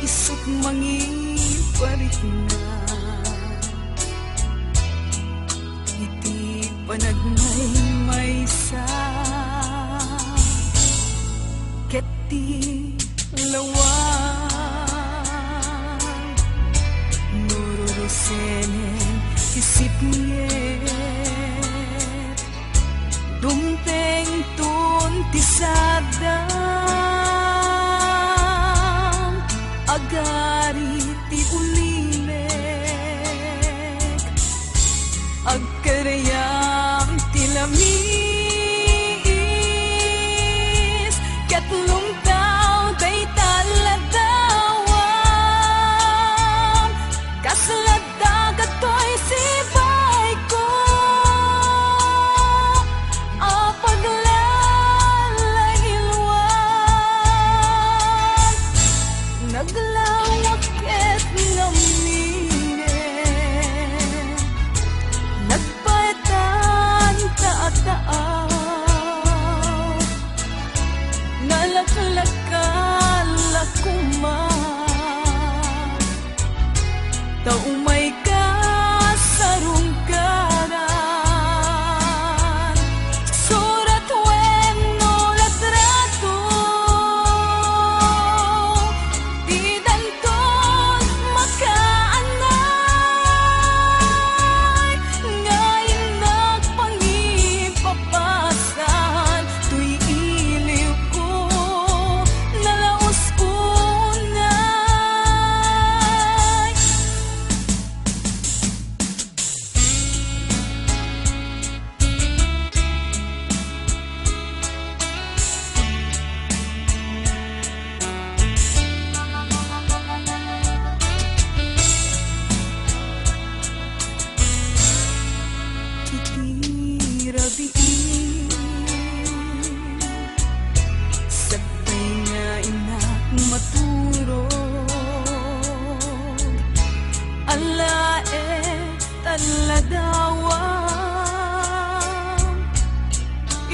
isut mangiparit na iti panagmay maysa ket ti lawan nururusenen isipnyet dumteng tun ti sadam agari ti ulilek agkarayam ti lamis ket lumtaw day taladawam kasladagat ko'y sibay ko apaglalahilwan naglawak ket ngaminen nagpaitan taataaw nalaklakalakuman taumay ka sa rungkaran surat wenno latrato di danton makaanay ngayon nagpangipapasan tuy iliw ko nalaos unay iti rabiin sabay nga inak maturog alae taladawam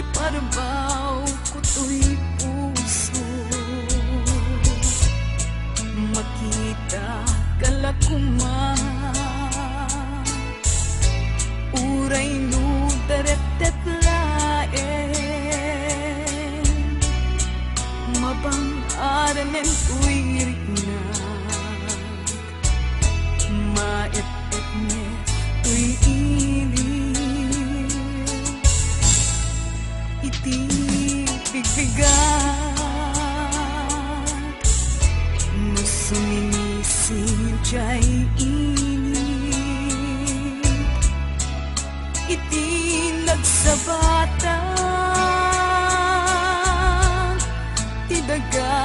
iparbaw ko to'y puso makita kalakuman uray no daret laen mabang aranen tuwirik na maet-et ne tuy iliw iti bigbigat no suminisin jay iti nagsabatan ti daga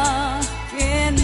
ken